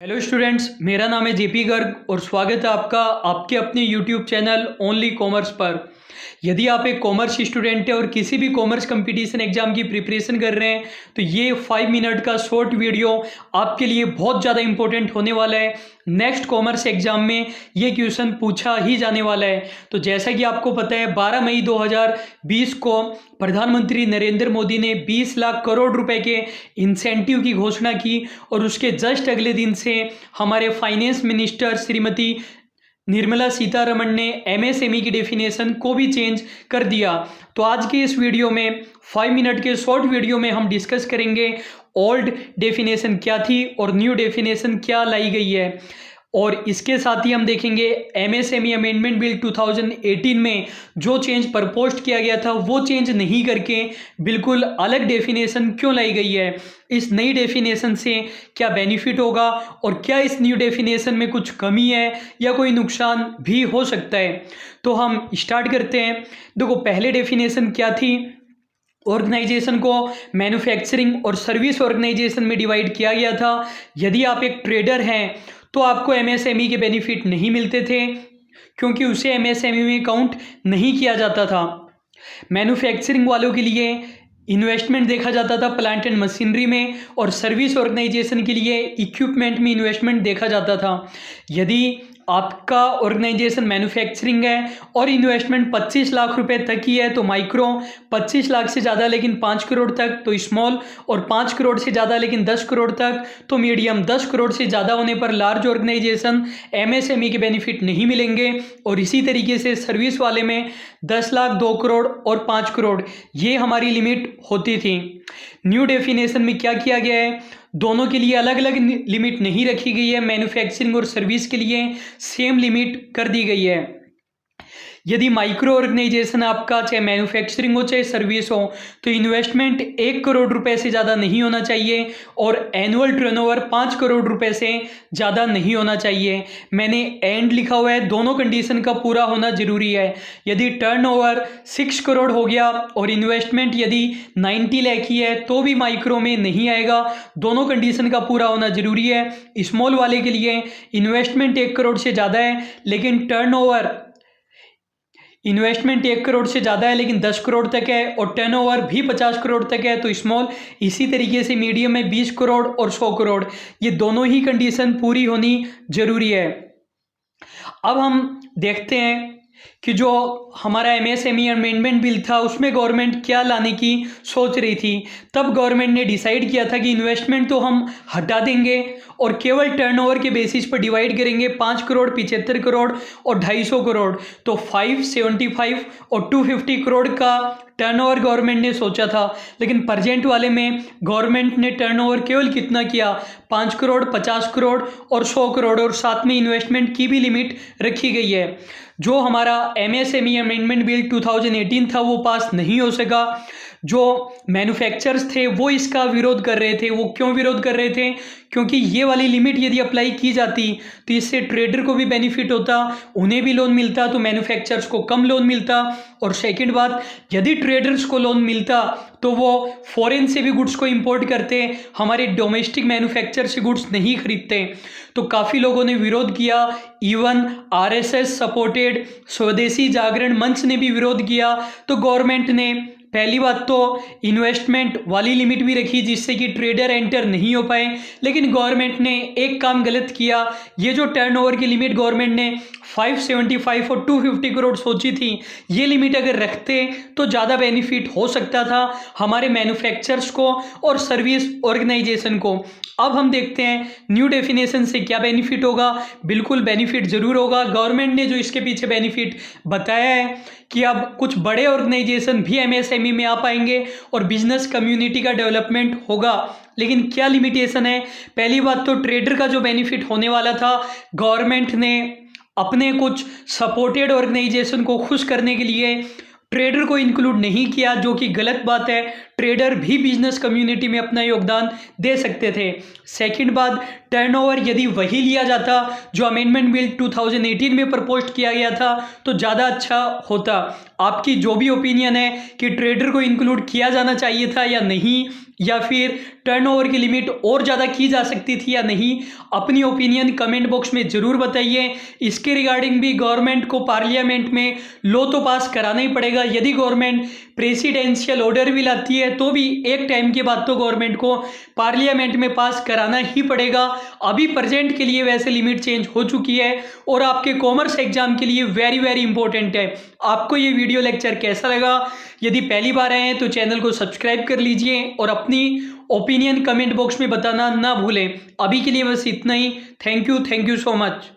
Hello students, मेरा नाम है जेपी गर्ग और स्वागत है आपका आपके अपने यूट्यूब चैनल ओनली कॉमर्स पर। यदि आप एक कॉमर्स स्टूडेंट हैं और किसी भी कॉमर्स कंपटीशन एग्जाम की प्रिपरेशन कर रहे हैं तो ये 5 मिनट का शॉर्ट वीडियो आपके लिए बहुत ज़्यादा इंपॉर्टेंट होने वाला है। नेक्स्ट कॉमर्स एग्जाम में ये क्वेश्चन पूछा ही जाने वाला है। तो जैसा कि आपको पता है 12 मई 2020 को प्रधानमंत्री नरेंद्र मोदी ने 20 लाख करोड़ रुपए के इंसेंटिव की घोषणा की और उसके जस्ट अगले दिन से हमारे फाइनेंस मिनिस्टर श्रीमती निर्मला सीतारमण ने एमएसएमई की डेफिनेशन को भी चेंज कर दिया। तो आज के इस वीडियो में 5 मिनट के शॉर्ट वीडियो में हम डिस्कस करेंगे ओल्ड डेफिनेशन क्या थी और न्यू डेफिनेशन क्या लाई गई है, और इसके साथ ही हम देखेंगे एमएसएमई अमेंडमेंट बिल 2018 में जो चेंज प्रपोज्ड किया गया था वो चेंज नहीं करके बिल्कुल अलग डेफिनेशन क्यों लाई गई है, इस नई डेफिनेशन से क्या बेनिफिट होगा और क्या इस न्यू डेफिनेशन में कुछ कमी है या कोई नुकसान भी हो सकता है। तो हम स्टार्ट करते हैं। देखो, पहले डेफिनेशन क्या थी, ऑर्गेनाइजेशन को मैन्युफैक्चरिंग और सर्विस ऑर्गेनाइजेशन में डिवाइड किया गया था। यदि आप एक ट्रेडर हैं तो आपको एमएसएमई के बेनिफिट नहीं मिलते थे क्योंकि उसे एमएसएमई में काउंट नहीं किया जाता था। मैन्युफैक्चरिंग वालों के लिए इन्वेस्टमेंट देखा जाता था प्लांट एंड मशीनरी में, और सर्विस ऑर्गेनाइजेशन के लिए इक्विपमेंट में इन्वेस्टमेंट देखा जाता था। यदि आपका ऑर्गेनाइजेशन मैन्युफैक्चरिंग है और इन्वेस्टमेंट 25 लाख रुपए तक ही है तो माइक्रो, 25 लाख से ज़्यादा लेकिन 5 करोड़ तक तो स्मॉल, और 5 करोड़ से ज़्यादा लेकिन 10 करोड़ तक तो मीडियम, 10 करोड़ से ज़्यादा होने पर लार्ज ऑर्गेनाइजेशन एमएसएमई के बेनिफिट नहीं मिलेंगे। और इसी तरीके से सर्विस वाले में 10 लाख, 2 करोड़ और 5 करोड़ ये हमारी लिमिट होती थी। न्यू डेफिनेशन में क्या किया गया है, दोनों के लिए अलग अलग लिमिट नहीं रखी गई है, मैन्युफैक्चरिंग और सर्विस के लिए सेम लिमिट कर दी गई है। यदि माइक्रो ऑर्गेनाइजेशन आपका चाहे मैन्युफैक्चरिंग हो चाहे सर्विस हो तो इन्वेस्टमेंट 1 करोड़ रुपए से ज़्यादा नहीं होना चाहिए और एनुअल टर्नओवर 5 करोड़ रुपए से ज़्यादा नहीं होना चाहिए। मैंने एंड लिखा हुआ है, दोनों कंडीशन का पूरा होना जरूरी है। यदि टर्नओवर 6 करोड़ हो गया और इन्वेस्टमेंट यदि 90 लाख की है तो भी माइक्रो में नहीं आएगा, दोनों कंडीशन का पूरा होना जरूरी है। स्मॉल वाले के लिए इन्वेस्टमेंट 1 करोड़ से ज़्यादा है लेकिन टर्नओवर, इन्वेस्टमेंट 1 करोड़ से ज़्यादा है लेकिन 10 करोड़ तक है और टर्नओवर भी 50 करोड़ तक है तो स्मॉल। इसी तरीके से मीडियम में 20 करोड़ और 100 करोड़, ये दोनों ही कंडीशन पूरी होनी जरूरी है। अब हम देखते हैं कि जो हमारा एमएसएमई अमेंडमेंट बिल था उसमें गवर्नमेंट क्या लाने की सोच रही थी। तब गवर्नमेंट ने डिसाइड किया था कि इन्वेस्टमेंट तो हम हटा देंगे और केवल टर्नओवर के बेसिस पर डिवाइड करेंगे, 5 करोड़, 75 करोड़ और 250 करोड़, तो 575 और 250 करोड़ का टर्नओवर गवर्नमेंट ने सोचा था। लेकिन प्रेजेंट वाले में गवर्नमेंट ने टर्नओवर केवल कितना किया, 5 करोड़, 50 करोड़ और 100 करोड़, और साथ में इन्वेस्टमेंट की भी लिमिट रखी गई है। जो हमारा एमएसएमई अमेंडमेंट बिल 2018 था वो पास नहीं हो सका। जो मैन्युफैक्चरर्स थे वो इसका विरोध कर रहे थे। वो क्यों विरोध कर रहे थे, क्योंकि ये वाली लिमिट यदि अप्लाई की जाती तो इससे ट्रेडर को भी बेनिफिट होता, उन्हें भी लोन मिलता तो मैन्युफैक्चरर्स को कम लोन मिलता। और सेकंड बात, यदि ट्रेडर्स को लोन मिलता तो वो फॉरेन से भी गुड्स को इंपोर्ट करते, हमारे डोमेस्टिक मैन्युफैक्चर से गुड्स नहीं खरीदते। तो काफ़ी लोगों ने विरोध किया, इवन आरएसएस सपोर्टेड स्वदेशी जागरण मंच ने भी विरोध किया। तो गवर्नमेंट ने पहली बात तो इन्वेस्टमेंट वाली लिमिट भी रखी जिससे कि ट्रेडर एंटर नहीं हो पाए, लेकिन गवर्नमेंट ने एक काम गलत किया। ये जो टर्नओवर की लिमिट गवर्नमेंट ने 575 और 250 करोड़ सोची थी, ये लिमिट अगर रखते तो ज़्यादा बेनिफिट हो सकता था हमारे मैन्युफैक्चरर्स को और सर्विस ऑर्गेनाइजेशन को। अब हम देखते हैं न्यू डेफिनेशन से क्या बेनिफिट होगा। बिल्कुल बेनिफिट जरूर होगा। गवर्नमेंट ने जो इसके पीछे बेनिफिट बताया है कि अब कुछ बड़े ऑर्गेनाइजेशन भी एमएसएमई में आ पाएंगे और बिजनेस कम्युनिटी का डेवलपमेंट होगा। लेकिन क्या लिमिटेशन है, पहली बात तो ट्रेडर का जो बेनिफिट होने वाला था, गवर्नमेंट ने अपने कुछ सपोर्टेड ऑर्गेनाइजेशन को खुश करने के लिए ट्रेडर को इंक्लूड नहीं किया, जो कि गलत बात है। ट्रेडर भी बिजनेस कम्युनिटी में अपना योगदान दे सकते थे। सेकंड बात, टर्नओवर यदि वही लिया जाता जो अमेंडमेंट बिल 2018 में प्रपोज किया गया था तो ज़्यादा अच्छा होता। आपकी जो भी ओपिनियन है कि ट्रेडर को इंक्लूड किया जाना चाहिए था या नहीं, या फिर टर्नओवर की लिमिट और ज़्यादा की जा सकती थी या नहीं, अपनी ओपिनियन कमेंट बॉक्स में ज़रूर बताइए। इसके रिगार्डिंग भी गवर्नमेंट को पार्लियामेंट में लॉ तो पास कराना ही पड़ेगा। यदि गवर्नमेंट प्रेसिडेंशियल ऑर्डर भी लाती है तो भी एक टाइम के बाद तो गवर्नमेंट को पार्लियामेंट में पास कराना ही पड़ेगा। अभी प्रेजेंट के लिए वैसे लिमिट चेंज हो चुकी है और आपके कॉमर्स एग्जाम के लिए वेरी वेरी इंपॉर्टेंट है। आपको ये वीडियो लेक्चर कैसा लगा? यदि पहली बार आए हैं तो चैनल को सब्सक्राइब कर लीजिए और अपनी ओपिनियन कमेंट बॉक्स में बताना ना भूलें। अभी के लिए बस इतना ही। Thank you so much.